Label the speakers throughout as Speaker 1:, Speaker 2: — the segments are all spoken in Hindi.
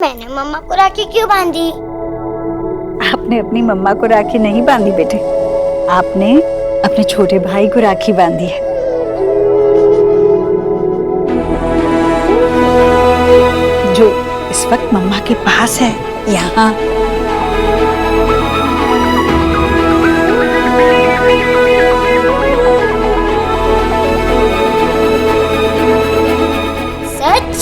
Speaker 1: मैंने मम्मा को राखी क्यों बांधी?
Speaker 2: आपने अपनी मम्मा को राखी नहीं बांधी बेटे, आपने अपने छोटे भाई को राखी बांधी है। जो इस वक्त मम्मा के पास है यहाँ।
Speaker 1: सच?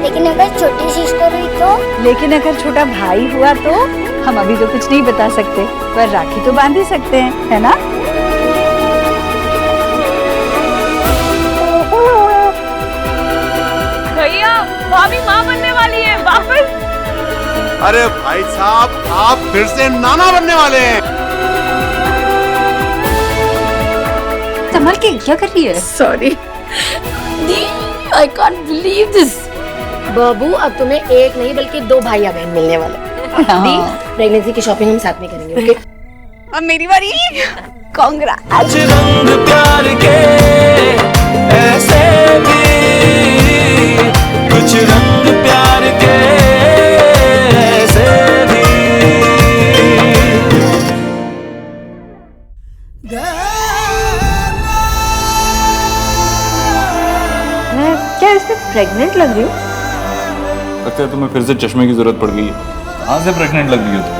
Speaker 1: लेकिन अगर छोटी सिस्टर हुई तो?
Speaker 2: लेकिन अगर छोटा भाई हुआ तो? हम अभी तो कुछ नहीं बता सकते, पर राखी तो बांध ही सकते हैं, है ना?
Speaker 3: भैया, भाभी माँ बनने वाली है वापस।
Speaker 4: अरे भाई साहब, आप फिर से नाना बनने वाले हैं।
Speaker 2: संभल के क्या कर रही है?
Speaker 3: Sorry I can't believe this. बाबू, अब तुम्हें एक नहीं बल्कि 2 भाई बहन मिलने वाले। प्रेगनेंसी की शॉपिंग हम साथ में करेंगे, ओके?
Speaker 2: अब मेरी बारी। कांग्रेस।
Speaker 5: रंग प्यार के ऐसे भी कुछ रंग प्यार के ऐसे भी।
Speaker 2: मैं क्या इसमें प्रेग्नेंट लग रही हूँ?
Speaker 6: लगता है तुम्हें फिर से चश्मे की जरूरत पड़ गई है। कहाँ से प्रेग्नेंट लग रही हो तुम?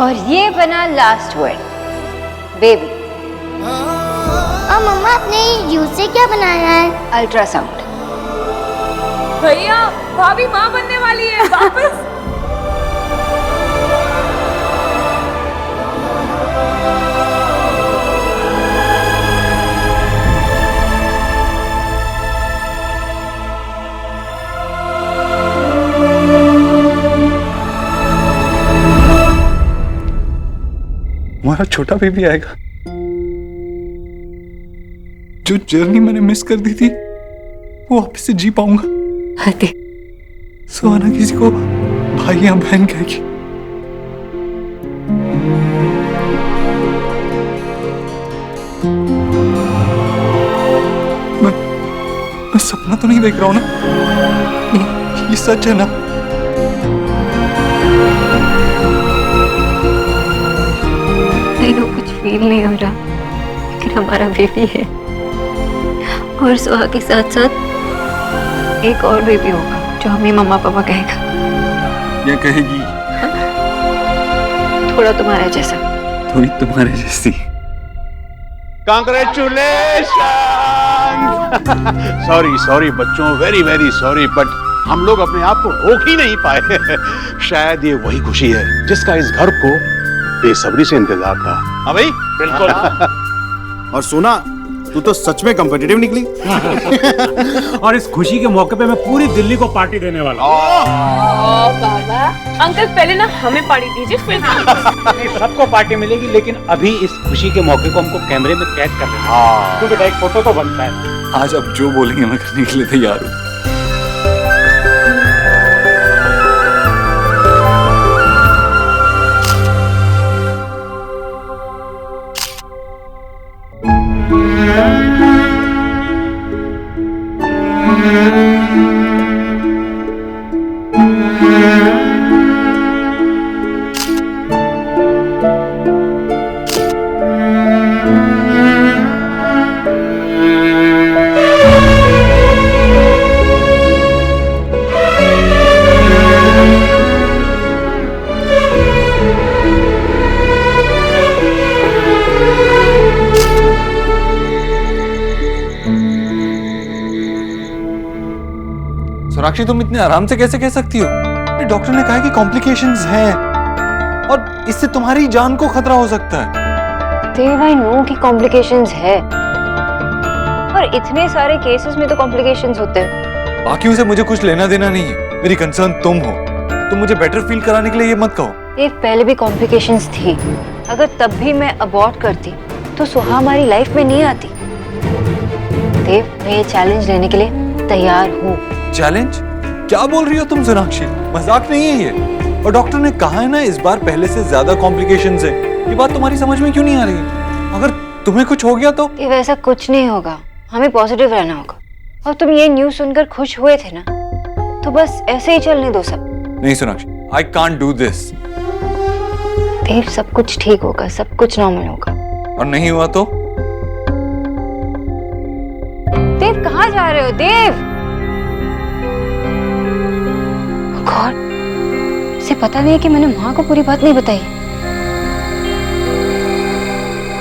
Speaker 7: और ये बना लास्ट वर्ड, बेबी।
Speaker 1: और मम्मा आपने यूज से क्या बनाया है?
Speaker 7: अल्ट्रासाउंड।
Speaker 3: भैया, भाभी माँ बनने वाली है वापस।
Speaker 6: हमारा छोटा बेबी आएगा। जो जर्नी मैंने मिस कर दी थी वो वापस से जी पाऊंगा। सुहाना किसी को भाई या बहन कहेगी। मैं सपना तो नहीं देख रहा हूं ना? ये सच है ना?
Speaker 7: नहीं तो कुछ फील नहीं हो रहा, लेकिन हमारा बेबी है और सुहा के साथ साथ एक और बेबी होगा जो हमें मम्मा पापा कहेगा।
Speaker 6: क्या कहेगी?
Speaker 7: थोड़ा तुम्हारा जैसा।
Speaker 6: थोड़ी तुम्हारे जैसी।
Speaker 4: कांग्रेचुलेशन। सॉरी बच्चों, वेरी वेरी सॉरी, बट हम लोग अपने आप को रोक ही नहीं पाए। शायद ये वही खुशी है जिसका इस घर को बेसब्री से इंतजार था। हाँ भाई, बिल्कुल।
Speaker 8: और सुना, तू तो सच में कॉम्पिटिटिव निकली।
Speaker 9: और इस खुशी के मौके पे मैं पूरी दिल्ली को पार्टी देने वाला हूँ।
Speaker 3: बाबा, अंकल पहले ना हमें पार्टी दीजिए, फिर
Speaker 9: सबको पार्टी मिलेगी, लेकिन अभी इस खुशी के मौके को हमको कैमरे में कैद करना है। तो बेटा एक फोटो तो बनता है।
Speaker 6: आज अब जो बोलेंगे मैं करने के लिए तैयार हूँ। सोनाक्षी, तुम इतने आराम से कैसे कह सकती हो? डॉक्टर ने कहा है कि कॉम्प्लिकेशंस हैं और इससे तुम्हारी जान को खतरा हो सकता है।
Speaker 7: देव, आई नो कि कॉम्प्लिकेशंस है, पर इतने सारे केसेस में तो कॉम्प्लिकेशंस होते हैं।
Speaker 6: बाकियों से मुझे कुछ लेना देना नहीं है। मेरी कंसर्न तुम हो। तुम मुझे बेटर फील कराने के लिए ये मत कहो।
Speaker 7: देव, पहले भी कॉम्प्लिकेशंस थी। अगर तब भी मैं अबॉर्ट करती तो सुहा हमारी लाइफ में नहीं आती। देव, मैं ये चैलेंज लेने के लिए तैयार हूँ।
Speaker 6: चैलेंज? क्या बोल रही हो तुम सोनाक्षी? मजाक नहीं है ये। और डॉक्टर ने कहा है ना, इस बार पहले से ज्यादा कॉम्प्लिकेशंस है। ये बात तुम्हारी समझ में क्यों नहीं आ रही? अगर तुम्हें कुछ हो गया तो?
Speaker 7: देव, ऐसा कुछ नहीं होगा, हमें पॉजिटिव रहना होगा। और तुम ये न्यूज़ सुनकर खुश हुए थे ना, तो बस ऐसे ही चलने दो सब।
Speaker 6: नहीं Sonakshi, I can't do this.
Speaker 7: Dev, सब कुछ ठीक होगा, सब कुछ नॉर्मल होगा।
Speaker 6: और नहीं हुआ तो?
Speaker 7: देव, कहाँ जा रहे हो देव? गॉड, इसे पता नहीं है कि मैंने माँ को पूरी बात नहीं बताई।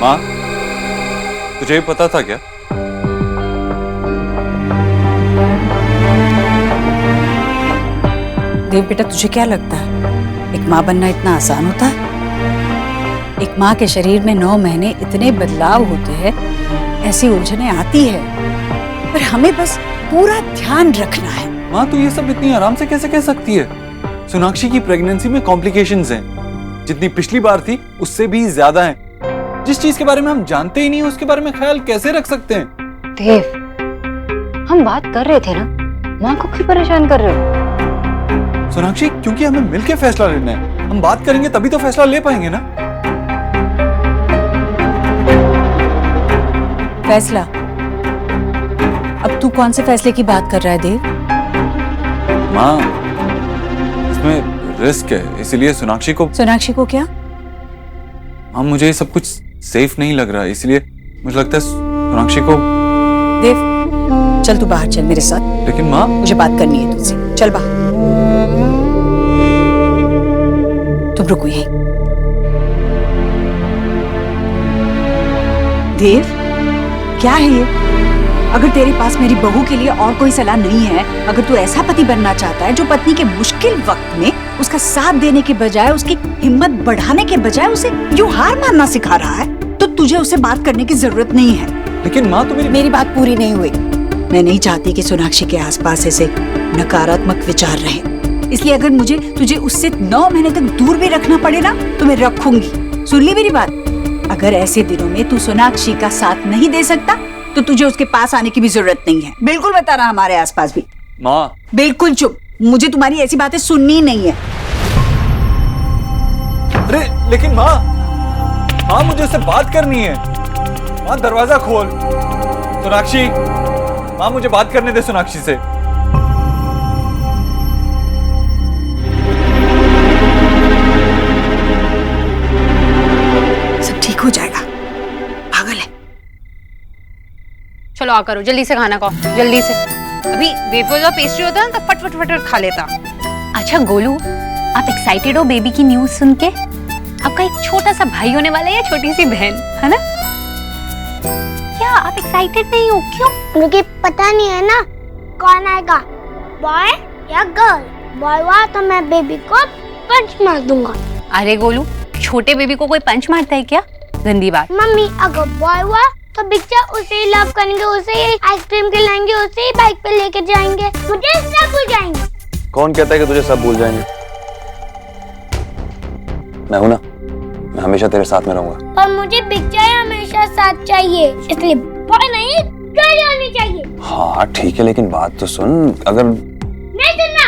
Speaker 6: माँ, तुझे ये पता था क्या?
Speaker 2: देव बेटा, तुझे क्या लगता है एक माँ बनना इतना आसान होता है? एक माँ के शरीर में 9 महीने इतने बदलाव होते हैं, ऐसी उलझनें आती है, पर हमें बस पूरा ध्यान रखना है।
Speaker 6: माँ, तू ये सब इतनी आराम से कैसे कह सकती है? सोनाक्षी की प्रेगनेंसी में कॉम्प्लिकेशंस हैं, जितनी पिछली बार थी उससे भी ज्यादा हैं। जिस चीज के बारे में हम जानते ही नहीं उसके बारे में ख्याल कैसे रख सकते हैं?
Speaker 7: देव, हम बात कर रहे थे ना, माँ को क्यों परेशान कर रहे हो?
Speaker 6: सोनाक्षी, क्योंकि हमें मिलके फैसला लेना है। हम बात करेंगे तभी तो फैसला ले पाएंगे ना।
Speaker 2: फैसला? अब तू कौन से फैसले की बात कर रहा है देव?
Speaker 6: माँ, इसमें रिस्क है, इसीलिए सोनाक्षी को
Speaker 2: क्या?
Speaker 6: माँ, मुझे ये सब कुछ सेफ नहीं लग रहा है, इसलिए मुझे लगता है सोनाक्षी को।
Speaker 2: देव, चल तू बाहर चल मेरे साथ।
Speaker 6: लेकिन माँ,
Speaker 2: मुझे बात करनी है तुझसे, चल बाहर। तुम रुको यहीं। देव, क्या है ये? अगर तेरे पास मेरी बहू के लिए और कोई सलाह नहीं है, अगर तू ऐसा पति बनना चाहता है जो पत्नी के मुश्किल वक्त में उसका साथ देने के बजाय, उसकी हिम्मत बढ़ाने के बजाय उसे यूं हार मानना सिखा रहा है, तो तुझे उसे बात करने की जरूरत नहीं है।
Speaker 6: लेकिन माँ, तो मेरी
Speaker 2: बात पूरी नहीं हुई। मैं नहीं चाहती कि सोनाक्षी के आसपास ऐसे नकारात्मक विचार रहे, इसलिए अगर मुझे तुझे उससे 9 महीने तक दूर भी रखना पड़े ना, तो मैं रखूंगी। सुन ली मेरी बात? अगर ऐसे दिनों में तू सोनाक्षी का साथ नहीं दे सकता तो तुझे उसके पास आने की भी जरूरत नहीं है। बिल्कुल बता रहा, हमारे आसपास भी।
Speaker 6: माँ,
Speaker 2: बिल्कुल चुप, मुझे तुम्हारी ऐसी बातें सुननी नहीं है।
Speaker 6: अरे लेकिन माँ, मुझे उससे बात करनी है। माँ, दरवाजा खोल। सोनाक्षी, माँ, मुझे बात करने दे सोनाक्षी से।
Speaker 2: सब ठीक हो जाएगा, पागल है।
Speaker 10: चलो आ करो, जल्दी से खाना खाओ, जल्दी से। अभी वेफर्स और पेस्ट्री होता है ना, तो फट फट फट खा लेता। अच्छा गोलू, आप एक्साइटेड हो बेबी की न्यूज़ सुन के? आपका एक छोटा सा भाई होने वाला है या छोटी सी बहन, है ना? क्या आप एक्साइटेड नहीं हो? क्यों?
Speaker 1: मुझे पता नहीं है ना कौन आएगा, बॉय या गर्ल। बॉय हुआ तो मैं बेबी को पंच मार दूंगा।
Speaker 10: अरे गोलू, छोटे बेबी को कोई पंच मारता है क्या? गंदी बात।
Speaker 1: मम्मी, अगर बॉय हुआ तो बिच्चा उसे ही लव करेंगे, उसे ही आइसक्रीम खिलाएंगे, उसे ही बाइक पे लेके जाएंगे, मुझे सब भूल जाएंगे।
Speaker 11: कौन कहता है कि तुझे सब भूल जाएंगे? मैं हूं ना, मैं हमेशा तेरे साथ में रहूंगा।
Speaker 1: पर मुझे बिच्चा ही हमेशा साथ चाहिए, इसलिए बॉय नहीं गर्ल होनी चाहिए।
Speaker 11: हाँ ठीक है, लेकिन बात तो सुन। अगर
Speaker 1: नहीं सुनना।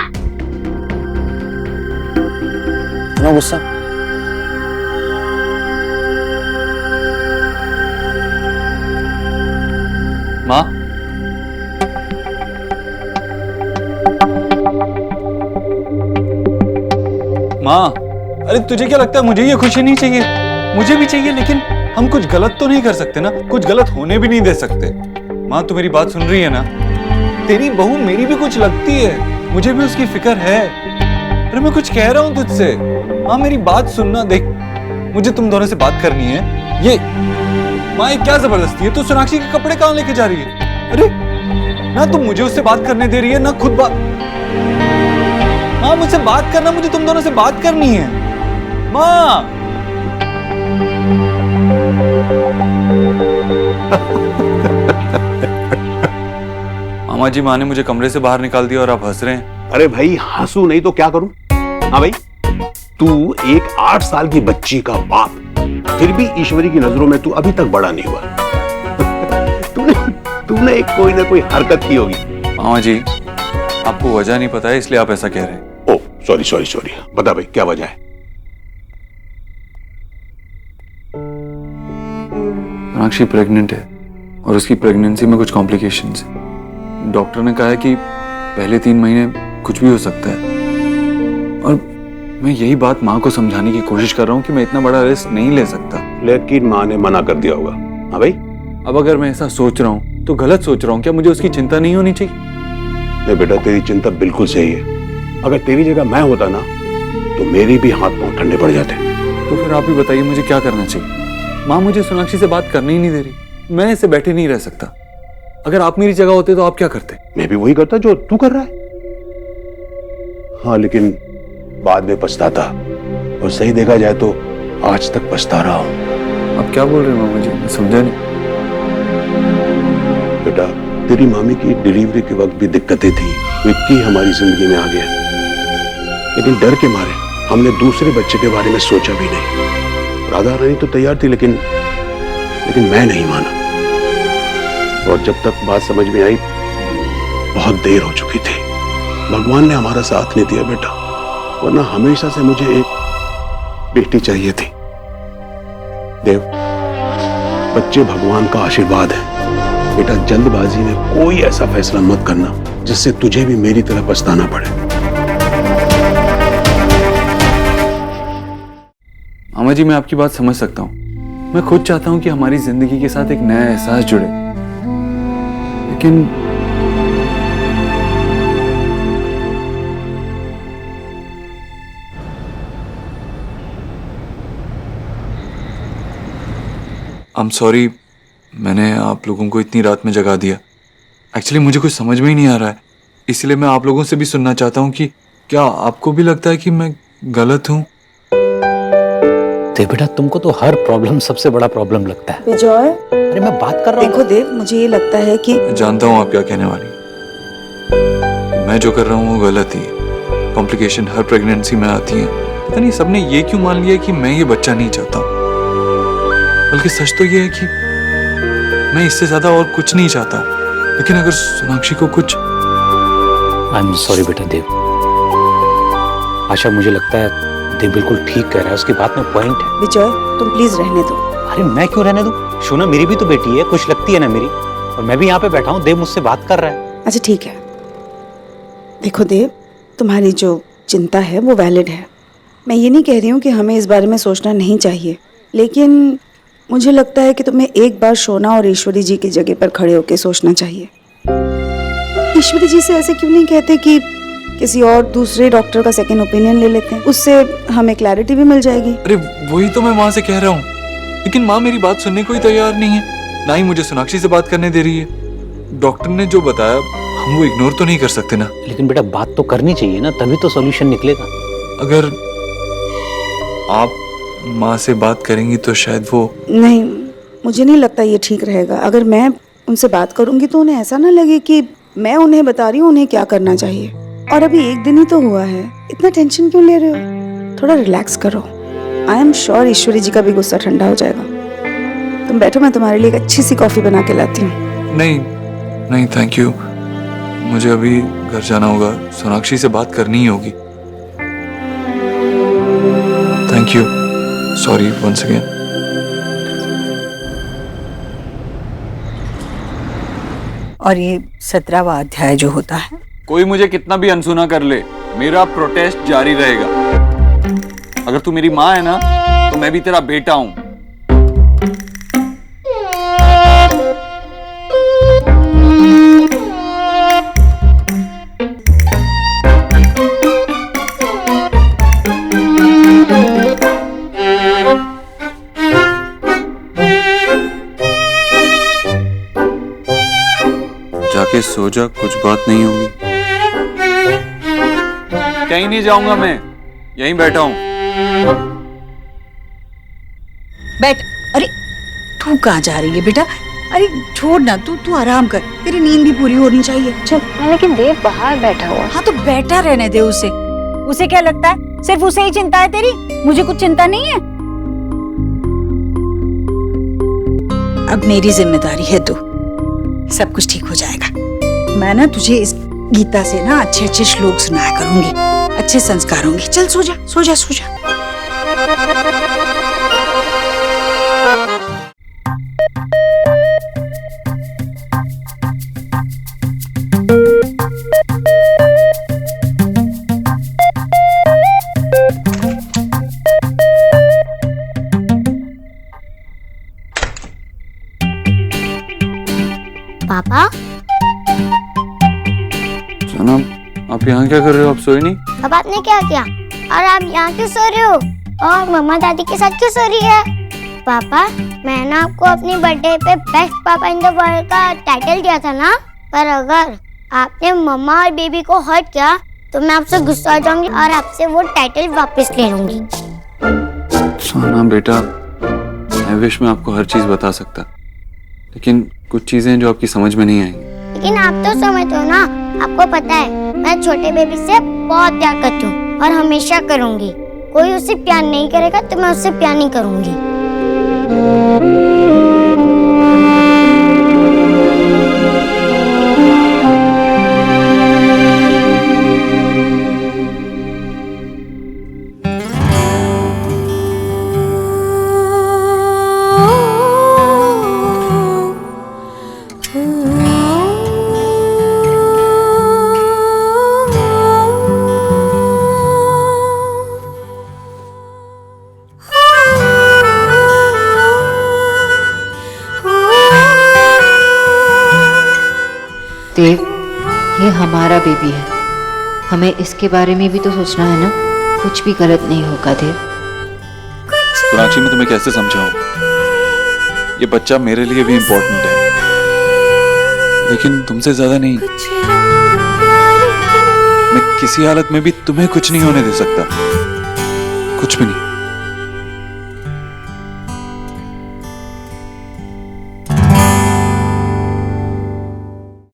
Speaker 11: सुनो गुस्सा।
Speaker 6: माँ, माँ, अरे तुझे क्या लगता है मुझे ये खुशी नहीं चाहिए? मुझे भी चाहिए, लेकिन हम कुछ गलत तो नहीं कर सकते ना, कुछ गलत होने भी नहीं दे सकते। माँ, तू मेरी बात सुन रही है ना? तेरी बहू मेरी भी कुछ लगती है, मुझे भी उसकी फिक्र है। अरे मैं कुछ कह रहा हूँ तुझसे। माँ, मेरी बात सुनना। देख, मुझे तुम दोनों से बात करनी है। ये माँ, ये क्या जबरदस्ती है? तू सोनाक्षी के कपड़े कहाँ लेके जा रही है? अरे ना तुम मुझे उससे बात करने दे रही है, ना खुद बात। माँ, मुझसे बात करना, मुझे तुम दोनों से बात करनी है। माँ, मामा जी, माँ ने मुझे कमरे से बाहर निकाल दिया और आप हंस रहे हैं।
Speaker 4: अरे भाई, हंसू नहीं तो क्या करूं? हाँ भाई, तू एक 8 साल की बच्ची का बाप, फिर भी ईश्वरी की नजरों में तू अभी तक बड़ा नहीं हुआ। तूने एक कोई ना कोई हरकत की होगी।
Speaker 6: मामा जी, आपको वजह नहीं पता है, इसलिए आप ऐसा कह रहे हैं।
Speaker 4: ओह, सॉरी सॉरी सॉरी। बता भाई, क्या वजह है?
Speaker 6: सोनाक्षी प्रेग्नेंट है और उसकी प्रेगनेंसी में कुछ कॉम्प्लिकेशंस हैं। डॉक्टर ने कहा है कि पहले 3 महीने कुछ भी हो सकता है। और मैं यही बात माँ को समझाने की कोशिश कर रहा हूँ कि मैं इतना बड़ा रिस्क नहीं ले सकता।
Speaker 4: लेकिन माँ ने मना कर दिया होगा। हाँ भाई,
Speaker 6: अब अगर मैं ऐसा सोच रहा हूँ तो गलत सोच रहा हूँ क्या? मुझे उसकी चिंता नहीं होनी चाहिए?
Speaker 4: नहीं बेटा, तेरी चिंता बिल्कुल सही है। अगर तेरी जगह मैं होता ना तो मेरी भी हाथ पांव ठंडे पड़ जाते।
Speaker 6: तो फिर आप ही बताइए मुझे क्या करना चाहिए? माँ मुझे सोनाक्षी से बात करने ही नहीं दे रही, मैं इसे बैठे नहीं रह सकता। अगर आप मेरी जगह होते तो आप क्या करते?
Speaker 4: मैं भी वही करता जो तू कर रहा है। हाँ, लेकिन बाद में पछताता, और सही देखा जाए तो आज तक पछता रहा हूं।
Speaker 6: आप क्या बोल रहे हो मुझे? मैं समझा नहीं।
Speaker 4: बेटा, तेरी मामी की डिलीवरी के वक्त भी दिक्कतें थी, विक्की हमारी जिंदगी में आ गया, लेकिन डर के मारे हमने दूसरे बच्चे के बारे में सोचा भी नहीं। राधा रानी तो तैयार थी, लेकिन मैं नहीं माना। और जब तक बात समझ में आई बहुत देर हो चुकी थी। भगवान ने हमारा साथ नहीं दिया बेटा, वरना हमेशा से मुझे एक बेटी चाहिए थी। देव, बच्चे भगवान का आशीर्वाद है बेटा। जल्दबाजी में कोई ऐसा फैसला मत करना जिससे तुझे भी मेरी तरह पछताना पड़े।
Speaker 6: मामा जी, मैं आपकी बात समझ सकता हूँ। मैं खुद चाहता हूँ कि हमारी जिंदगी के साथ एक नया एहसास जुड़े, लेकिन I'm sorry, मैंने आप लोगों को इतनी रात में जगा दिया। एक्चुअली मुझे कुछ समझ में ही नहीं आ रहा है, इसलिए मैं आप लोगों से भी सुनना चाहता हूँ कि क्या आपको भी लगता है कि मैं गलत हूँ?
Speaker 9: देव बेटा, तुमको तो हर प्रॉब्लम सबसे बड़ा प्रॉब्लम लगता है।
Speaker 2: विजय,
Speaker 9: अरे मैं बात कर रहा हूँ।
Speaker 2: देखो देव, मुझे ये लगता है कि
Speaker 6: मैं जानता हूँ आप क्या कहने वाली। मैं जो कर रहा हूँ वो गलत ही है। कॉम्प्लिकेशन हर प्रेगनेंसी में आती है। पता नहीं सबने ये क्यों मान लिया कि मैं ये बच्चा नहीं चाहता, बल्कि सच तो ये है कि मैं इससे ज्यादा और कुछ नहीं चाहता। लेकिन अगर सोनाक्षी को कुछ...
Speaker 9: आई एम सॉरी बेटा देव। आशा, मुझे लगता है देव बिल्कुल ठीक कह रहा है, उसकी बात में पॉइंट है।
Speaker 2: विजय, तुम प्लीज रहने दो।
Speaker 9: अरे मैं क्यों रहने दूं? शोना मेरी भी तो बेटी है, कुछ लगती है ना मेरी। और मैं भी यहाँ पे बैठा हूँ, देव मुझसे बात कर रहा है।
Speaker 2: अच्छा ठीक है। देखो देव, तुम्हारी जो चिंता है वो वैलिड है। मैं ये नहीं कह रही हूँ कि हमें इस बारे में सोचना नहीं चाहिए, लेकिन मुझे लगता है कि तुम्हें एक बार शोना और ईश्वरी जी की जगह पर खड़े होकर सोचना चाहिए। ईश्वरी जी से ऐसे क्यों नहीं कहते कि किसी और दूसरे डॉक्टर का सेकंड ओपिनियन ले लेते हैं, उससे हमें क्लैरिटी भी मिल जाएगी।
Speaker 6: अरे वही तो मैं माँ से कह रहा हूँ, लेकिन माँ मेरी बात सुनने को ही तैयार नहीं है, ना ही मुझे सोनाक्षी से बात करने दे रही है। डॉक्टर ने जो बताया हम वो इग्नोर तो नहीं कर सकते ना।
Speaker 9: लेकिन बेटा बात तो करनी चाहिए ना, तभी तो सॉल्यूशन निकलेगा।
Speaker 6: अगर आप माँ से बात करेंगी तो शायद वो...
Speaker 2: नहीं, मुझे नहीं लगता ये ठीक रहेगा। अगर मैं उनसे बात करूंगी तो उन्हें ऐसा ना लगे कि मैं उन्हें बता रही हूँ उन्हें क्या करना चाहिए। और अभी एक दिन ही तो हुआ है, इतना टेंशन क्यों ले रहे हो? थोड़ा रिलैक्स करो। आई एम श्योर ईश्वरी जी का भी गुस्सा ठंडा हो जाएगा। तुम बैठो, मैं तुम्हारे लिए एक अच्छी सी कॉफी बना के लाती हूँ।
Speaker 6: नहीं नहीं, थैंक यू। मुझे अभी घर जाना होगा, सोनाक्षी से बात करनी ही होगी। Thank you, sorry once again.
Speaker 2: और ये 17वां अध्याय जो होता है,
Speaker 6: कोई मुझे कितना भी अनसुना कर ले, मेरा प्रोटेस्ट जारी रहेगा। अगर तू मेरी माँ है ना, तो मैं भी तेरा बेटा हूँ। जाके सो जा, कुछ बात नहीं होगी। कहीं नहीं जाऊंगा मैं, यहीं बैठा हूं।
Speaker 2: बैठ। अरे तू कहाँ जा रही है बेटा? अरे छोड़ ना, तू आराम कर, तेरी नींद भी पूरी होनी चाहिए। चल।
Speaker 7: लेकिन देव बाहर बैठा हुआ।
Speaker 2: हाँ तो बैठा रहने दे उसे। उसे क्या लगता है सिर्फ उसे ही चिंता है तेरी? मुझे कुछ चिंता नहीं है। अब मेरी जिम्मेदारी है तू, सब कुछ ठीक हो जाएगा। मैं ना तुझे इस गीता से ना अच्छे अच्छे श्लोक सुनाया करूंगी, अच्छे संस्कार होंगे। चल सो जा, सो जा, सो जा।
Speaker 6: आप यहाँ क्या कर रहे हो? आप सोए नहीं?
Speaker 1: अब आपने क्या किया? और आप यहाँ क्यों सो रहे हो? और मम्मा दादी के साथ क्यों सो रही है? पापा, मैंने आपको अपनी बर्थडे पे बेस्ट पापा इन द वर्ल्ड का टाइटल दिया था ना? पर अगर आपने मम्मा और बेबी को हर्ट किया तो मैं आपसे गुस्सा हो जाऊंगी और आपसे वो टाइटल वापस ले लूंगी।
Speaker 6: सोना बेटा, आई विश मैं आपको हर चीज बता सकता, लेकिन कुछ चीजें हैं जो आपकी समझ में नहीं आएंगी।
Speaker 1: लेकिन आप तो समझते हो ना, आपको पता है मैं छोटे बेबी से बहुत प्यार करती हूँ और हमेशा करूँगी। कोई उससे प्यार नहीं करेगा तो मैं उससे प्यार नहीं करूँगी।
Speaker 7: देव, ये हमारा बेबी है, हमें इसके बारे में भी तो सोचना है ना। कुछ भी गलत नहीं होगा देव।
Speaker 6: सोनाक्षी, मैं तुम्हें कैसे समझाऊं? ये बच्चा मेरे लिए भी इम्पोर्टेंट है, लेकिन तुमसे ज्यादा नहीं। मैं किसी हालत में भी तुम्हें कुछ नहीं होने दे सकता, कुछ भी नहीं।